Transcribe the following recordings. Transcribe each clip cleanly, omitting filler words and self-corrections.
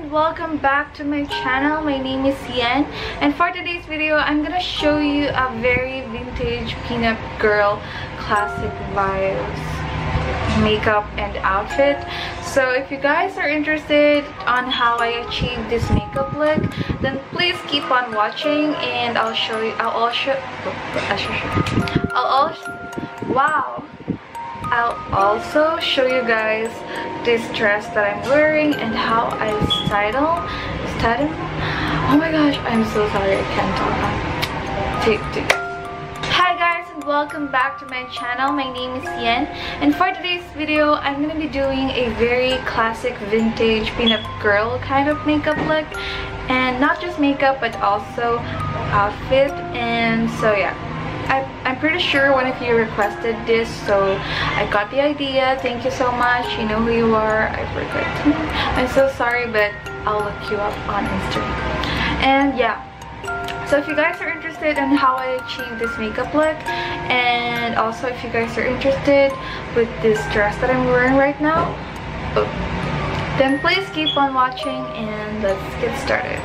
and welcome back to my channel. My name is Yen, and for today's video I'm gonna show you a very vintage pinup girl classic vibes makeup and outfit. So if you guys are interested on how I achieved this makeup look, then please keep on watching and I'll also show you guys this dress that I'm wearing and how I style. Oh my gosh, I'm so sorry, I can't talk. Hi guys and welcome back to my channel. My name is Yen, and for today's video I'm gonna be doing a very classic vintage pinup girl kind of makeup look, and not just makeup but also outfit. And so yeah, I'm pretty sure one of you requested this, so I got the idea. Thank you so much. You know who you are. I forgot. I'm so sorry, but I'll look you up on Instagram. And yeah, so if you guys are interested in how I achieved this makeup look, and also if you guys are interested with this dress that I'm wearing right now, then please keep on watching and let's get started.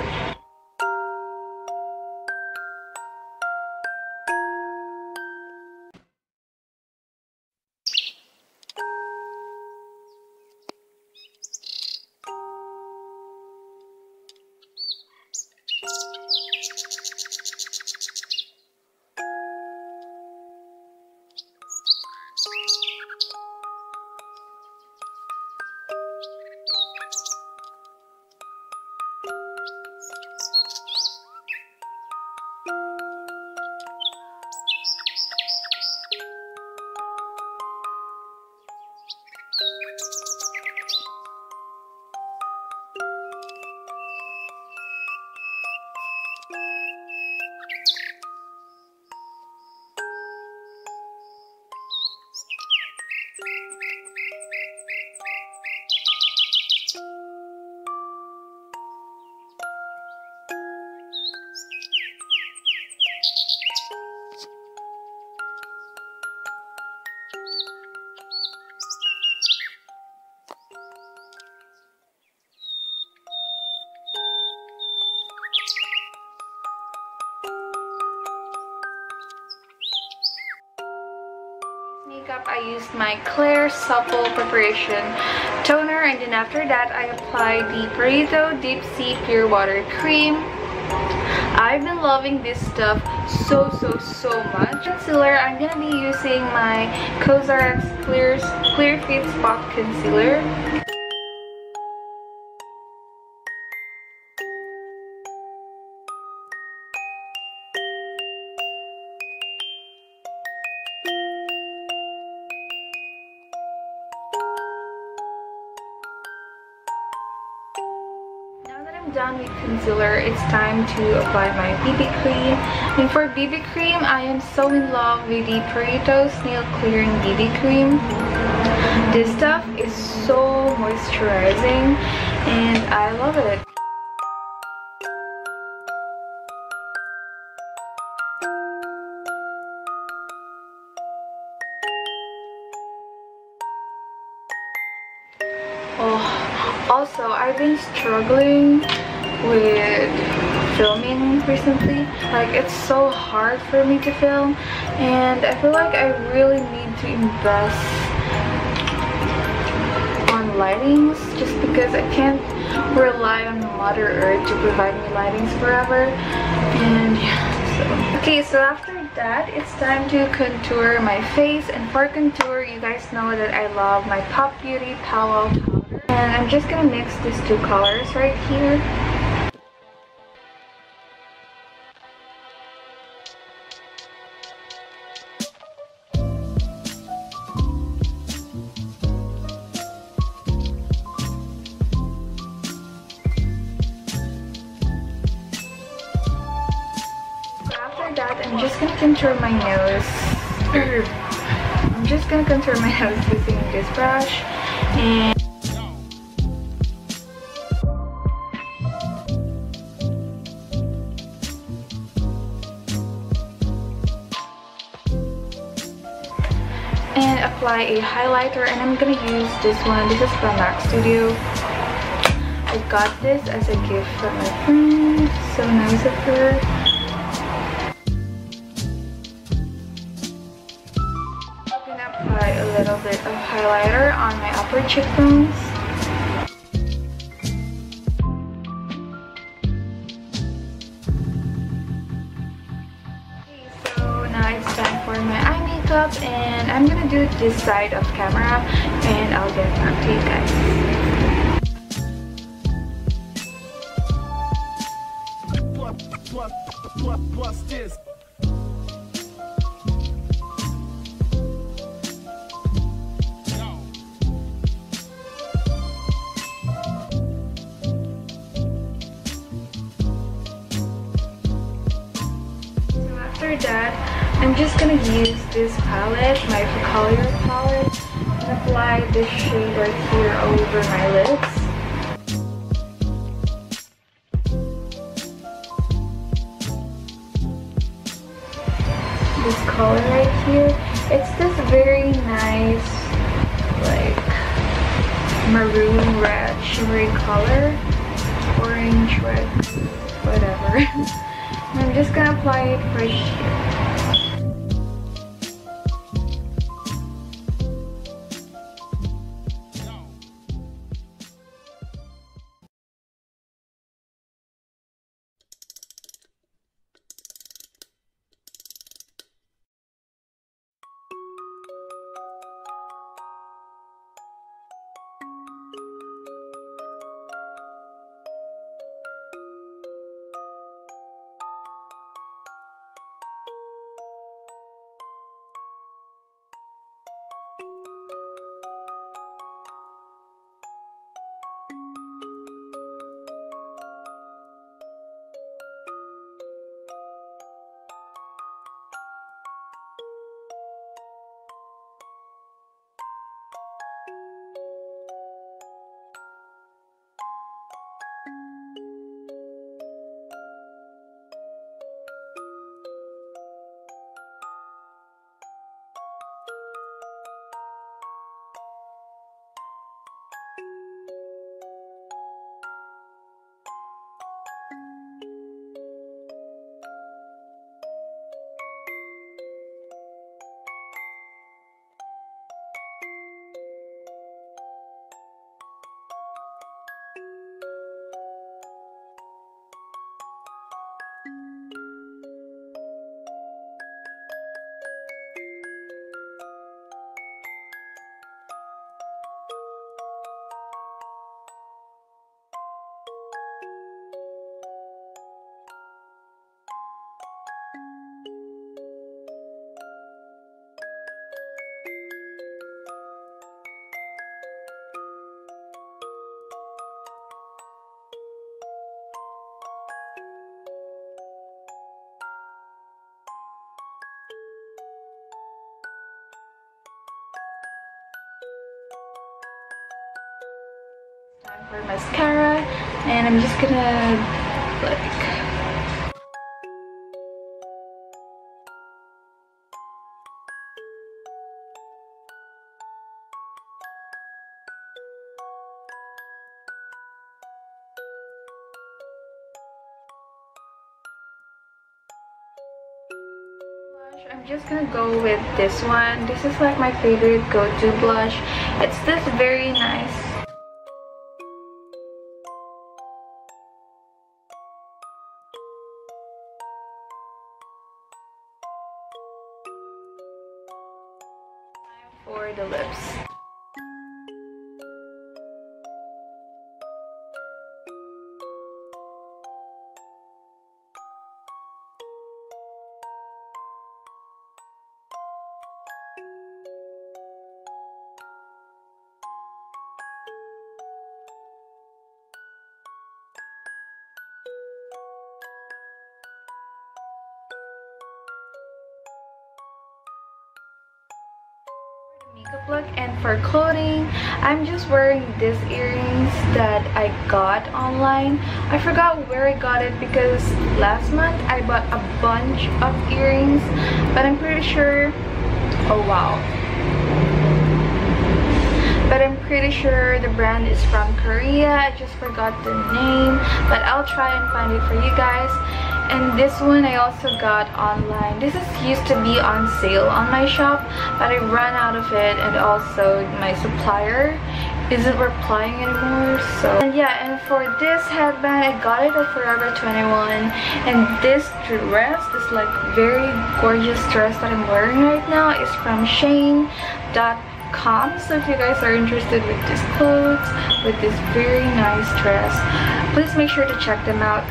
Makeup, I used my Clear Supple Preparation Toner, and then after that I applied the PERIPERA Deep Sea Pure Water Cream. I've been loving this stuff so much. Concealer, I'm gonna be using my COLOURPOP Clear Fit Spot Concealer. Done with concealer, it's time to apply my BB cream. And for BB cream, I am so in love with the PERIPERA Nail Clearing BB cream. This stuff is so moisturizing and I love it. Also, I've been struggling with filming recently. Like, it's so hard for me to film, and I feel like I really need to invest on lightings, just because I can't rely on Mother Earth to provide me lightings forever. And yeah, so okay, so after that it's time to contour my face. And for contour, you guys know that I love my Pop Beauty POWWOW powder. And I'm just gonna mix these two colors right here. So after that, I'm just gonna contour my nose. I'm just gonna contour my nose using this brush. And apply a highlighter, and I'm gonna use this one. This is from MAC Studio. I got this as a gift from my friend. So nice of her. I'm gonna apply a little bit of highlighter on my upper cheekbones. It's time for my eye makeup, and I'm gonna do this side of camera and I'll get back to you guys. What's this? After that, I'm just gonna use this palette, my COLOURPOP palette, and apply this shade right here over my lips. This color right here, it's this very nice, like, maroon red shimmery color, orange red, whatever. I'm just gonna apply it right here. Time for mascara, and I'm just gonna like I'm just gonna go with this one. This is like my favorite go-to blush. It's this very nice for the lips. Makeup look, and for clothing, I'm just wearing these earrings that I got online. I forgot where I got it because last month I bought a bunch of earrings, but I'm pretty sure, oh wow, but I'm pretty sure the brand is from Korea. I just forgot the name, but I'll try and find it for you guys. And this one I also got online. This is used to be on sale on my shop, but I ran out of it, and also my supplier isn't replying anymore. So, and yeah, and for this headband, I got it at Forever 21. And this dress, this like very gorgeous dress that I'm wearing right now, is from Shane.com. So if you guys are interested with these clothes, with this very nice dress, please make sure to check them out.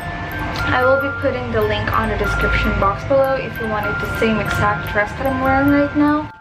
I will be putting the link on the description box below if you wanted the same exact dress that I'm wearing right now.